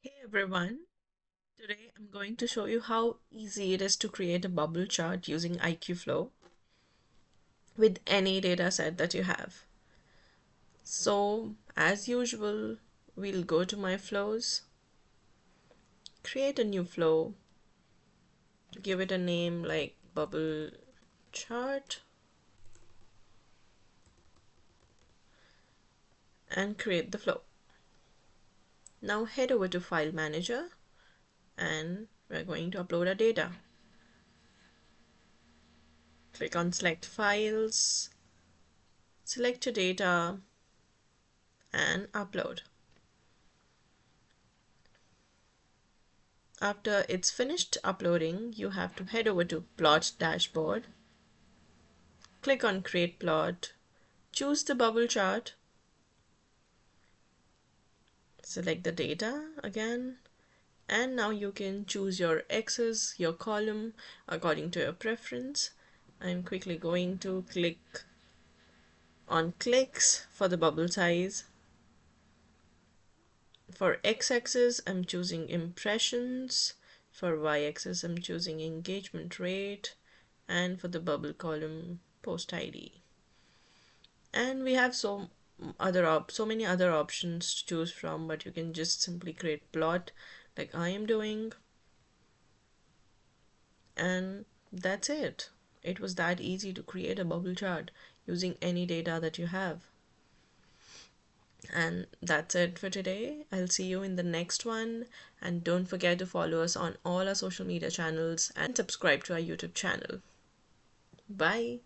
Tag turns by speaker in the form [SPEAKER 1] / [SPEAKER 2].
[SPEAKER 1] Hey everyone, today I'm going to show you how easy it is to create a bubble chart using aicuflow with any data set that you have. So, as usual, we'll go to my flows, create a new flow, give it a name like bubble chart, and create the flow. Now head over to File Manager and we're going to upload our data. Click on Select Files, select your data, and upload. After it's finished uploading, you have to head over to Plot Dashboard, click on Create Plot, choose the bubble chart, select the data again, and now you can choose your axis, your column according to your preference. I'm quickly going to click on clicks for the bubble size. For x-axis, I'm choosing impressions. For y-axis, I'm choosing engagement rate. And for the bubble column, post ID. And we have so many other options to choose from, but you can just simply create plot like I am doing. And that's it. It was that easy to create a bubble chart using any data that you have. And that's it for today. I'll see you in the next one. And don't forget to follow us on all our social media channels and subscribe to our YouTube channel. Bye.